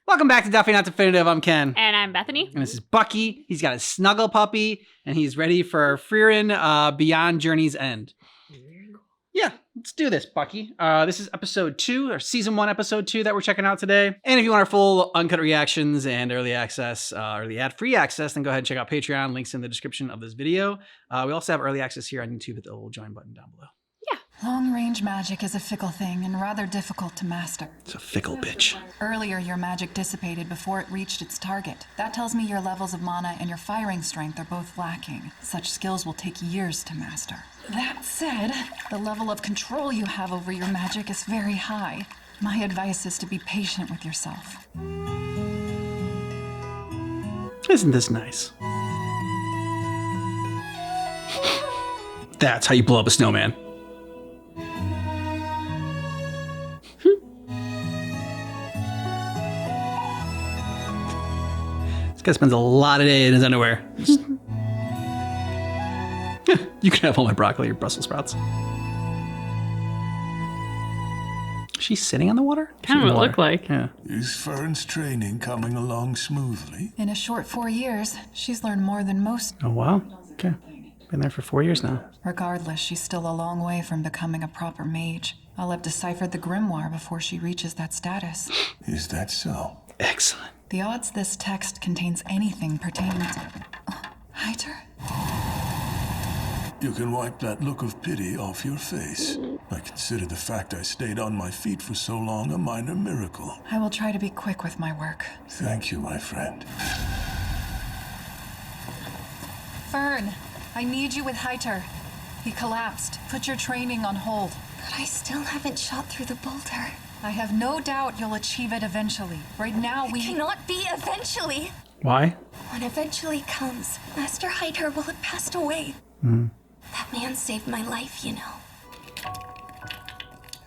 Welcome back to Definitely Not Definitive. I'm Ken. And I'm Bethany. And this is Bucky. He's got his snuggle puppy, and he's ready for Frieren Beyond Journey's End. Yeah, let's do this, Bucky. This is episode 2, or season 1, episode 2 that we're checking out today. And if you want our full uncut reactions and early access, early ad-free access, then go ahead and check out Patreon. Links in the description of this video. We also have early access here on YouTube at the little join button down below. Long-range magic is a fickle thing and rather difficult to master. It's a fickle bitch. Earlier, your magic dissipated before it reached its target. That tells me your levels of mana and your firing strength are both lacking. Such skills will take years to master. That said, the level of control you have over your magic is very high. My advice is to be patient with yourself. Isn't this nice? That's how you blow up a snowman. This guy spends a lot of day in his underwear. You can have all my broccoli or Brussels sprouts. She's sitting on the water? Kind of what it looked like. Yeah. Is Fern's training coming along smoothly? In a short 4 years, she's learned more than most. Oh, wow. Okay. Been there for 4 years now. Regardless, she's still a long way from becoming a proper mage. I'll have deciphered the grimoire before she reaches that status. Is that so? Excellent. The odds this text contains anything pertaining to... Heiter? You can wipe that look of pity off your face. I consider the fact I stayed on my feet for so long a minor miracle. I will try to be quick with my work. Thank you, my friend. Fern, I need you with Heiter. He collapsed. Put your training on hold. But I still haven't shot through the boulder. I have no doubt you'll achieve it eventually. Right now, we... It cannot be eventually. Why? When eventually comes, Master Heiter will have passed away. That man saved my life, you know.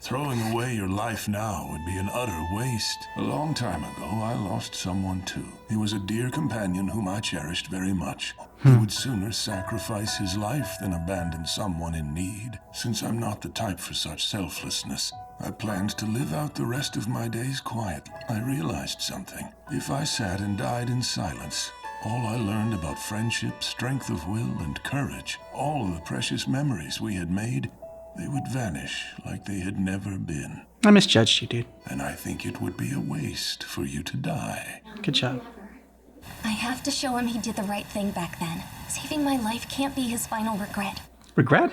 Throwing away your life now would be an utter waste. A long time ago, I lost someone too. He was a dear companion whom I cherished very much. He would sooner sacrifice his life than abandon someone in need. Since I'm not the type for such selflessness, I planned to live out the rest of my days quietly. I realized something. If I sat and died in silence, all I learned about friendship, strength of will, and courage, all of the precious memories we had made, they would vanish like they had never been. I misjudged you, dude. And I think it would be a waste for you to die. Good job. I have to show him he did the right thing back then. Saving my life can't be his final regret. Regret?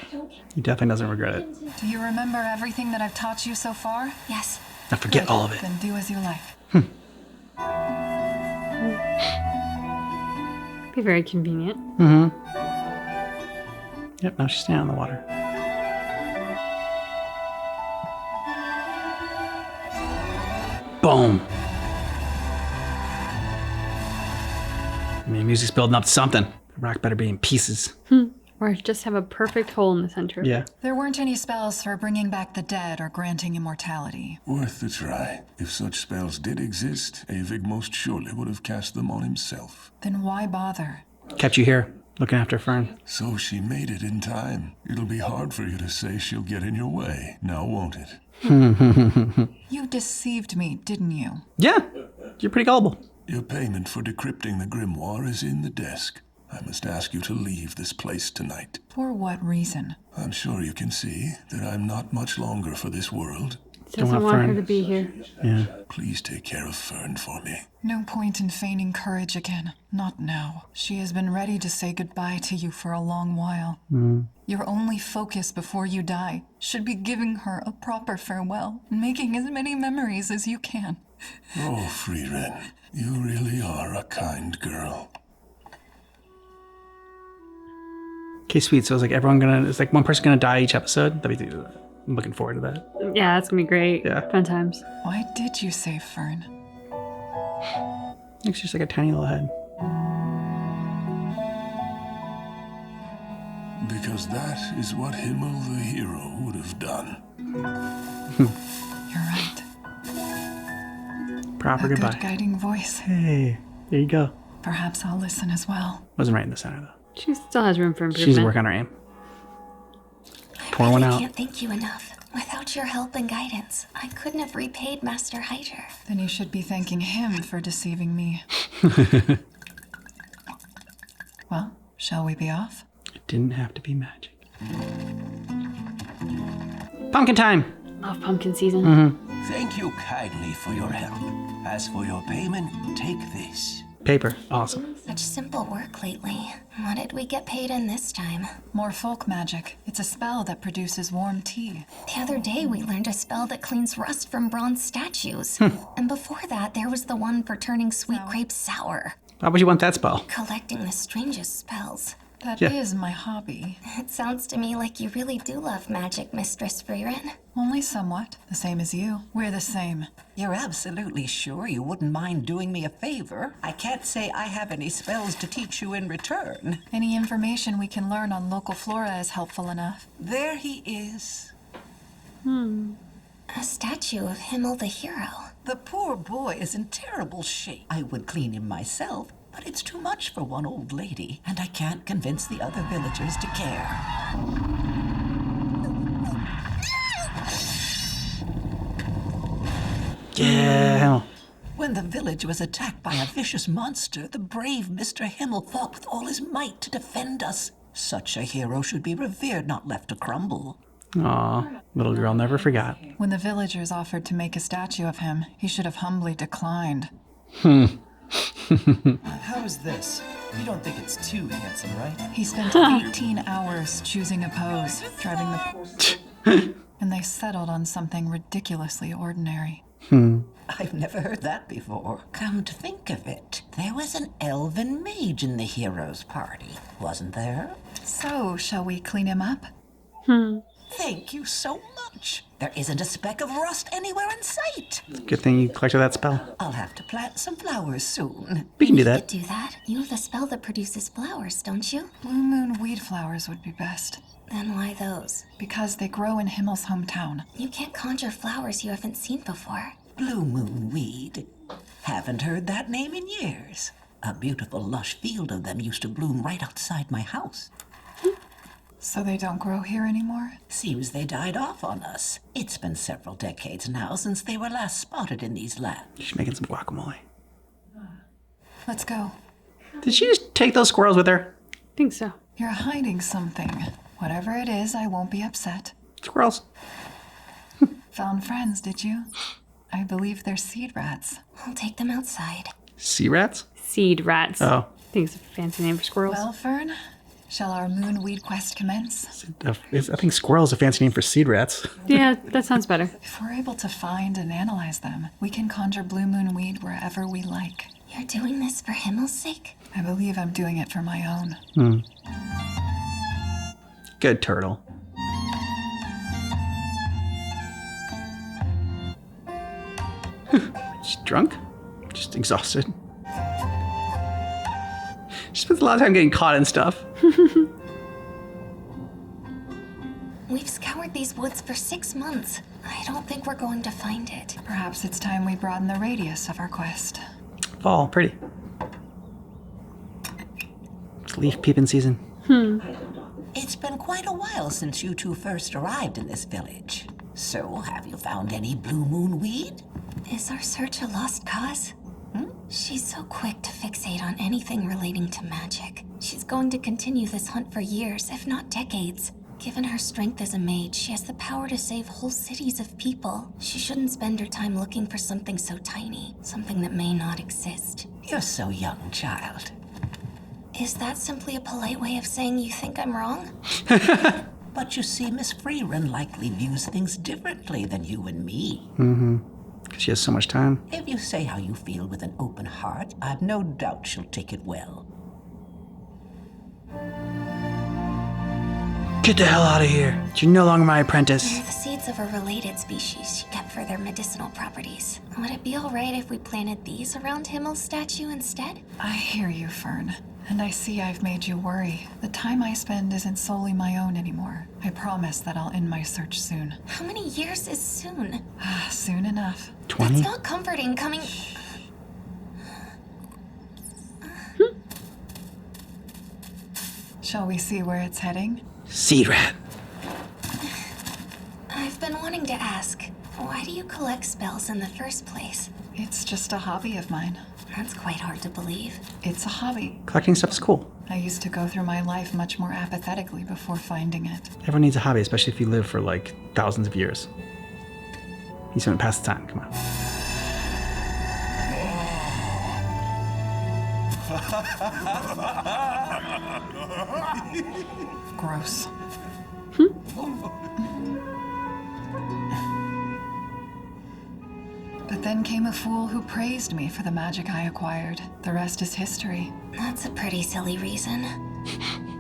He definitely doesn't regret it. Do you remember everything that I've taught you so far? Yes. Now forget all of it. Then do as you like. Be very convenient. Yep, now she's standing on the water. Boom. I mean, music's building up to something. The rock better be in pieces. Or just have a perfect hole in the center. Yeah. There weren't any spells for bringing back the dead or granting immortality. Worth the try. If such spells did exist, Avig most surely would have cast them on himself. Then why bother? Kept you here, looking after Fern. So she made it in time. It'll be hard for you to say she'll get in your way, now won't it? You deceived me, didn't you? Yeah, you're pretty gullible. Your payment for decrypting the grimoire is in the desk. I must ask you to leave this place tonight. For what reason? I'm sure you can see that I'm not much longer for this world. Doesn't want want her Fern. to be here. Yeah. Please take care of Fern for me. No point in feigning courage again. Not now. She has been ready to say goodbye to you for a long while. Your only focus before you die should be giving her a proper farewell and making as many memories as you can. Oh, Frieren, you really are a kind girl. Okay, sweet. So it's like one person gonna die each episode. I'm looking forward to that. Yeah, that's gonna be great. Yeah. Fun times. Why did you save Fern? It's just like a tiny little head. Because that is what Himmel the hero would have done. You're right. Proper A goodbye. good guiding voice. Hey, there you go. Perhaps I'll listen as well. Wasn't right in the center though. She still has room for improvement. She's working on her aim. Pour one I out. can't thank you enough. Without your help and guidance, I couldn't have repaid Master Hyder. Then you should be thanking him for deceiving me. Well, shall we be off? It didn't have to be magic. Pumpkin time! Love pumpkin season. Thank you kindly for your help. As for your payment, take this. Paper. Awesome. Such simple work lately. What did we get paid in this time? More folk magic. It's a spell that produces warm tea. The other day we learned a spell that cleans rust from bronze statues. And before that, there was the one for turning sweet grapes sour. Why would you want that spell? Collecting the strangest spells. That Yeah. is my hobby. It sounds to me like you really do love magic, Mistress Frieren. Only somewhat. The same as you. We're the same. You're absolutely sure you wouldn't mind doing me a favor? I can't say I have any spells to teach you in return. Any information we can learn on local flora is helpful enough. There he is. A statue of Himmel the hero. The poor boy is in terrible shape. I would clean him myself, but it's too much for one old lady, and I can't convince the other villagers to care. Yeah. When the village was attacked by a vicious monster, the brave Mr. Himmel fought with all his might to defend us. Such a hero should be revered, not left to crumble. Aw, little girl never forgot. When the villagers offered to make a statue of him, he should have humbly declined. How is this? You don't think it's too handsome, right? He spent 18 hours choosing a pose, driving the... and they settled on something ridiculously ordinary. I've never heard that before. Come to think of it, there was an elven mage in the hero's party, wasn't there? So, shall we clean him up? Thank you so much. There isn't a speck of rust anywhere in sight. Good thing you collected that spell. I'll have to plant some flowers soon. We can do You that. could do that. You have a spell that produces flowers, don't you? Blue moon weed flowers would be best, Then why those? because they grow in Himmel's hometown. You can't conjure flowers you haven't seen before. Blue moon weed. Haven't heard that name in years. A beautiful lush field of them used to bloom right outside my house. So they don't grow here anymore? Seems they died off on us. It's been several decades now since they were last spotted in these lands. She's making some guacamole. Let's go. Did she just take those squirrels with her? Think so. You're hiding something. Whatever it is, I won't be upset. Squirrels. Found friends, did you? I believe they're seed rats. I'll take them outside. Sea rats? Seed rats. Oh. Think it's a fancy name for squirrels. Well, Fern, shall our moon weed quest commence? I think squirrel is a fancy name for seed rats. Yeah, that sounds better. If we're able to find and analyze them, we can conjure blue moon weed wherever we like. You're doing this for Himmel's sake? I believe I'm doing it for my own. Good turtle. Just drunk? Just exhausted. She spends a lot of time getting caught in stuff. We've scoured these woods for 6 months. I don't think we're going to find it. Perhaps it's time we broaden the radius of our quest. Fall, pretty. It's leaf peeping season. It's been quite a while since you two first arrived in this village. So, have you found any blue moon weed? Is our search a lost cause? She's so quick to fixate on anything relating to magic. She's going to continue this hunt for years, if not decades. Given her strength as a mage, she has the power to save whole cities of people. She shouldn't spend her time looking for something so tiny, something that may not exist. You're so young, child. Is that simply a polite way of saying you think I'm wrong? But you see, Miss Frieren likely views things differently than you and me. Because she has so much time. If you say how you feel with an open heart, I've no doubt she'll take it well. Get the hell out of here. You're no longer my apprentice. They're the seeds of a related species she kept for their medicinal properties. Would it be alright if we planted these around Himmel's statue instead? I hear you, Fern. And I see I've made you worry. The time I spend isn't solely my own anymore. I promise that I'll end my search soon. How many years is soon? Soon enough. 20? That's not comforting coming. Shall we see where it's heading? Seed rat. I I've been wanting to ask, why do you collect spells in the first place? It's just a hobby of mine. That's quite hard to believe. It's a hobby. Collecting stuff is cool. I used to go through my life much more apathetically before finding it. Everyone needs a hobby, especially if you live for like thousands of years. He's gonna pass the time. Come on. Gross. But then came a fool who praised me for the magic I acquired. The rest is history. That's a pretty silly reason.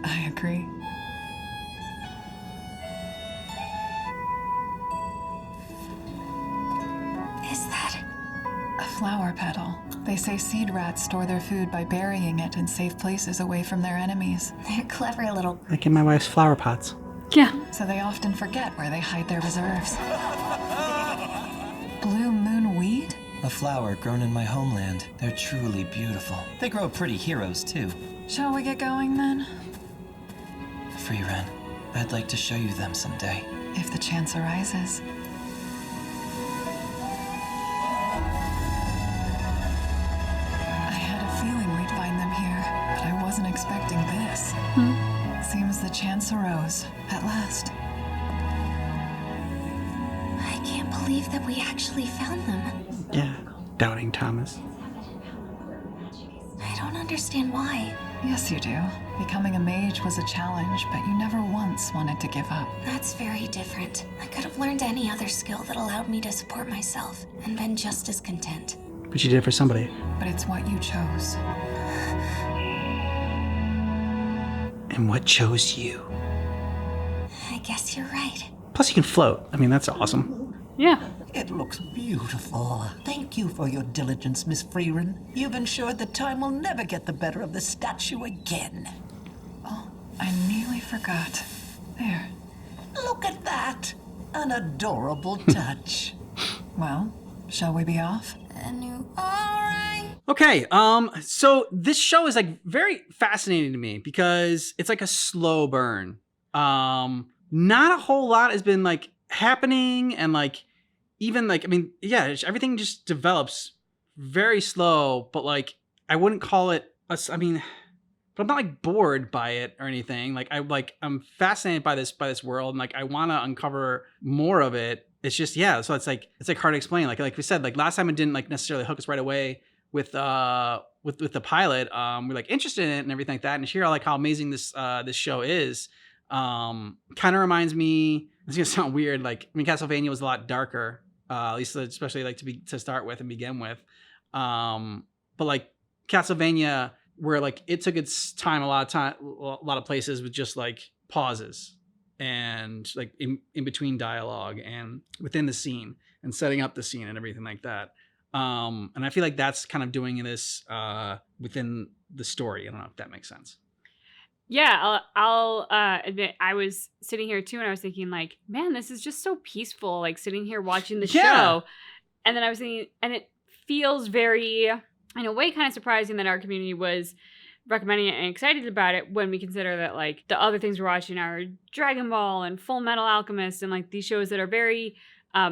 I agree. Is that... A flower petal. They say seed rats store their food by burying it in safe places away from their enemies. They're clever little... Like in my wife's flower pots. Yeah. So they often forget where they hide their reserves. Blue moon weed? A flower grown in my homeland. They're truly beautiful. They grow pretty heroes, too. Shall we get going then? Frieren, I'd like to show you them someday. If the chance arises. I had a feeling we'd find them here, but I wasn't expecting this. Seems the chance arose, at last. I can't believe that we actually found them. Yeah. Doubting Thomas. I don't understand why. Yes, you do. Becoming a mage was a challenge, but you never once wanted to give up. That's very different. I could have learned any other skill that allowed me to support myself and been just as content. But you did it for somebody. But it's what you chose. And what chose you? I guess you're right. Plus you can float. I mean, that's awesome. Yeah. It looks beautiful. Thank you for your diligence, Miss Frieren. You've ensured that time will never get the better of the statue again. Oh, I nearly forgot. There. Look at that! An adorable touch. Well, shall we be off? And you alright? Okay, so this show is like very fascinating to me because it's like a slow burn. Not a whole lot has been like happening, and like even like, I mean, yeah, everything just develops very slow, but like I wouldn't call it but I'm not like bored by it or anything. I'm fascinated by this world, and like I want to uncover more of it. It's just, yeah, so it's like hard to explain. Like we said, like last time it didn't like necessarily hook us right away with the pilot. We're like interested in it and everything like that, and hear like how amazing this show is. Kind of reminds me, it's gonna sound weird, like, I mean, Castlevania was a lot darker, at least especially like to start with and begin with. But like Castlevania, where like it took its time, a lot of places with just like pauses and like in between dialogue and within the scene and setting up the scene and everything like that. And I feel like that's kind of doing this within the story. I don't know if that makes sense. Yeah, I'll admit I was sitting here too, and I was thinking like, man, this is just so peaceful, like sitting here watching the show. And then I was thinking, and it feels very, in a way, kind of surprising that our community was recommending it and excited about it when we consider that like the other things we're watching are Dragon Ball and Full Metal Alchemist and like these shows that are very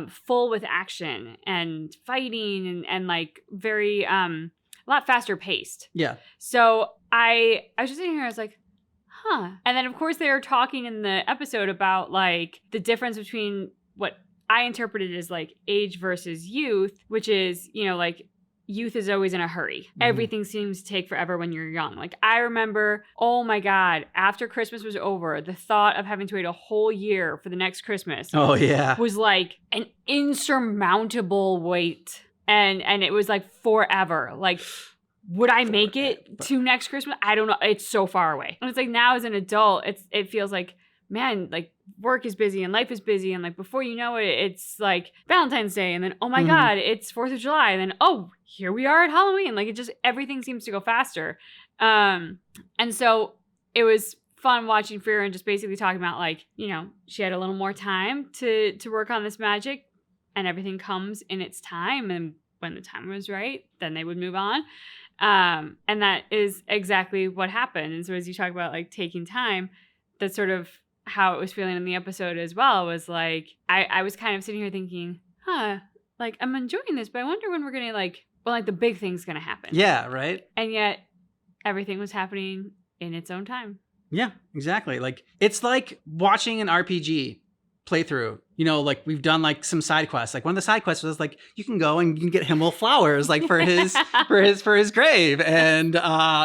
full with action and fighting and like very a lot faster paced. Yeah. So I was just sitting here, I was like, huh. And then of course they were talking in the episode about like the difference between what I interpreted as like age versus youth, which is, you know, like youth is always in a hurry. Mm-hmm. Everything seems to take forever when you're young. Like I remember, oh my God, after Christmas was over, the thought of having to wait a whole year for the next Christmas was like an insurmountable wait. And it was like forever. Like, would I make it to next Christmas? I don't know. It's so far away. And it's like now as an adult, it feels like, man, like work is busy and life is busy. And like before you know it, it's like Valentine's Day. And then, oh my God, it's 4th of July. And then, oh, here we are at Halloween. Like it just, everything seems to go faster. And so it was fun watching Frieren just basically talking about like, you know, she had a little more time to work on this magic and everything comes in its time. And when the time was right, then they would move on. And that is exactly what happened. And so as you talk about like taking time, that's sort of how it was feeling in the episode as well was like, I was kind of sitting here thinking, like, I'm enjoying this, but I wonder when we're going to like the big thing's going to happen. Yeah, right? And yet everything was happening in its own time. Yeah, exactly. Like, it's like watching an RPG playthrough. You know, like we've done like some side quests. Like one of the side quests was like you can go and you can get Himmel flowers like for his for his grave, and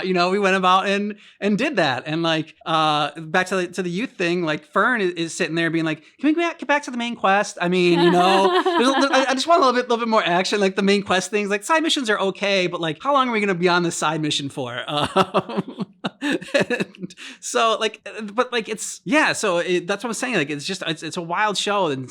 you know, we went about and did that. And like back to the youth thing, like Fern is sitting there being like, can we get back to the main quest? I mean, you know, I just want a little bit more action. Like the main quest things, like side missions are okay, but like how long are we gonna be on this side mission for? So like, but like it's so that's what I'm saying. Like it's just it's a wild show, and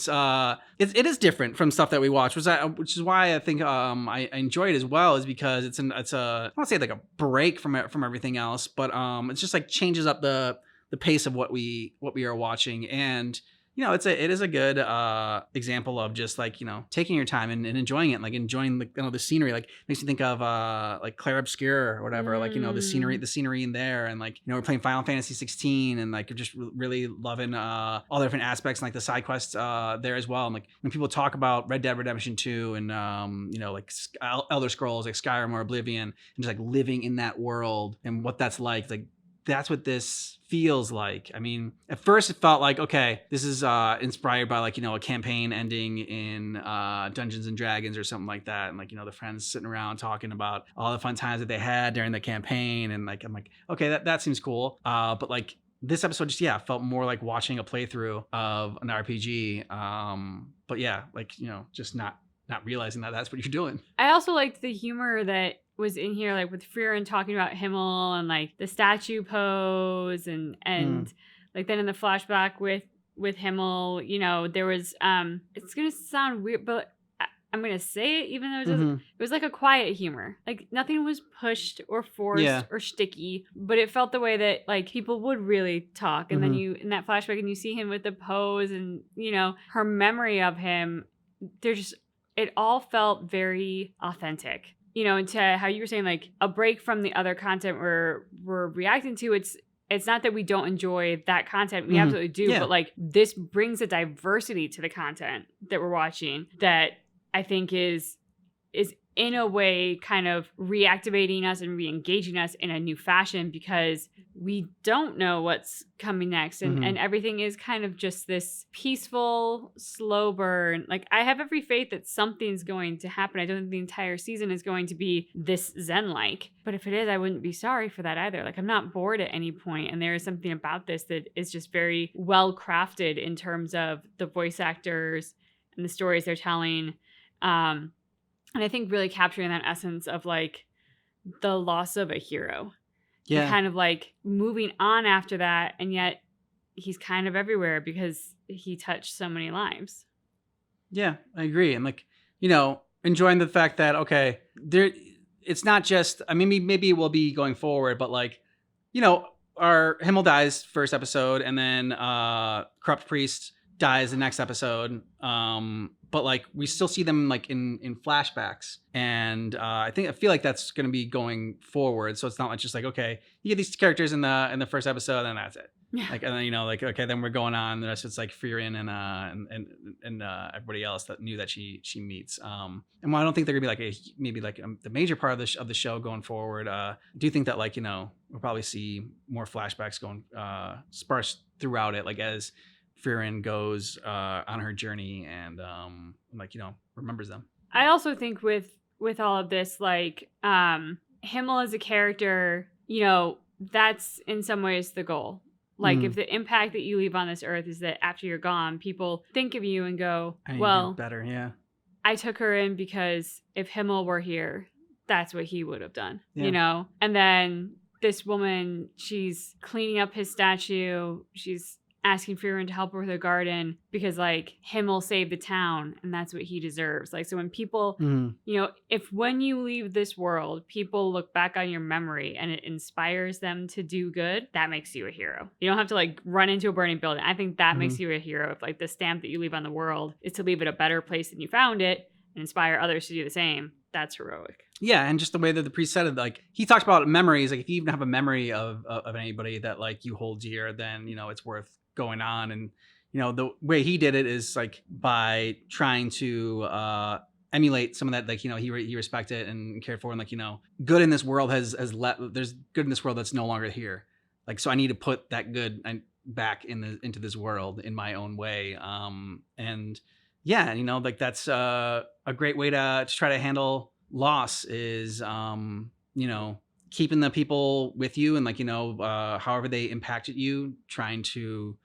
it is different from stuff that we watch, which is why I think I enjoy it as well, is because it's a I don't want to say like a break from everything else, but it's just like changes up the pace of what we are watching. And you know, it is a good example of just like, you know, taking your time and enjoying it, like enjoying the, you know, the scenery. Like makes me think of like Claire Obscure or whatever, like, you know, the scenery in there, and like, you know, we're playing Final Fantasy 16 and like just really loving all the different aspects and like the side quests there as well. And like when people talk about Red Dead Redemption 2 and you know, like Elder Scrolls like Skyrim or Oblivion, and just like living in that world and what that's like that's what this feels like. I mean, at first it felt like, okay, this is inspired by like, you know, a campaign ending in Dungeons and Dragons or something like that. And like, you know, the friends sitting around talking about all the fun times that they had during the campaign. And like, I'm like, okay, that seems cool. But like this episode just, felt more like watching a playthrough of an RPG. But yeah, like, you know, just not realizing that that's what you're doing. I also liked the humor that was in here, like with Frieren talking about Himmel and like the statue pose and like then in the flashback with Himmel, you know, there was it's gonna sound weird, but I'm gonna say it even though it doesn't. It was like a quiet humor, like nothing was pushed or forced or sticky, but it felt the way that like people would really talk. And then you in that flashback and you see him with the pose and, you know, her memory of him, it all felt very authentic. You know, and to how you were saying, like a break from the other content we're reacting to, it's not that we don't enjoy that content. We absolutely do. Yeah. But like this brings a diversity to the content that we're watching that I think is in a way kind of reactivating us and re-engaging us in a new fashion, because we don't know what's coming next. And everything is kind of just this peaceful, slow burn. Like I have every faith that something's going to happen. I don't think the entire season is going to be this Zen-like. But if it is, I wouldn't be sorry for that either. Like I'm not bored at any point. And there is something about this that is just very well crafted in terms of the voice actors and the stories they're telling. And I think really capturing that essence of like the loss of a hero. Yeah. And kind of like moving on after that. And yet he's kind of everywhere because he touched so many lives. Yeah, I agree. And like, you know, enjoying the fact that, okay, it's not just, I mean, maybe it will be going forward, but like, you know, our Himmel dies first episode and then Corrupt Priest dies the next episode. But like we still see them like in flashbacks, and I feel like that's going to be going forward. So it's not just like, okay, you get these characters in the first episode and that's it. Yeah. Like, and then, you know, like, okay, then we're going on. The rest it's like Frieren and everybody else that new that she meets. And while I don't think they're gonna be like the major part of the show going forward, I do think that like, you know, we'll probably see more flashbacks going sparse throughout it, like as Frieren goes on her journey and like, you know, remembers them. I also think with all of this, like Himmel as a character, you know, that's in some ways the goal. Like if the impact that you leave on this earth is that after you're gone, people think of you and go, well, better, yeah. I took her in because if Himmel were here, that's what he would have done, you know? And then this woman, she's cleaning up his statue. She's asking Frieren to help her with her garden because like Himmel saved the town and that's what he deserves. Like, so when people, you know, when you leave this world, people look back on your memory and it inspires them to do good, that makes you a hero. You don't have to like run into a burning building. I think that makes you a hero. If like the stamp that you leave on the world is to leave it a better place than you found it and inspire others to do the same, that's heroic. Yeah, and just the way that the priest said it, like he talked about memories. Like if you even have a memory of anybody that like you hold dear, then you know it's worth going on. And, the way he did it is like by trying to emulate some of that, like, he respected and cared for, and like, good in this world there's good in this world that's no longer here. Like, so I need to put that good back into this world in my own way. And yeah, like that's a great way to try to handle loss is, keeping the people with you and like, however they impacted you, trying to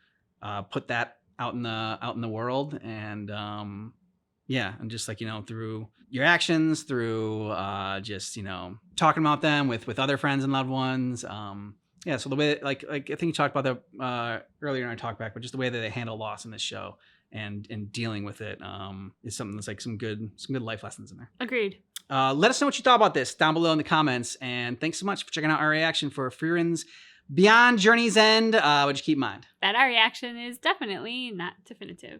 put that out in the world. And and just like, through your actions, through just, talking about them with other friends and loved ones. So the way like I think you talked about that earlier in our talk back, but just the way that they handle loss in this show and dealing with it is something that's like some good life lessons in there. Agreed. Let us know what you thought about this down below in the comments, and thanks so much for checking out our reaction for Frieren's Beyond Journey's End. What'd you keep in mind? That our reaction is definitely not definitive.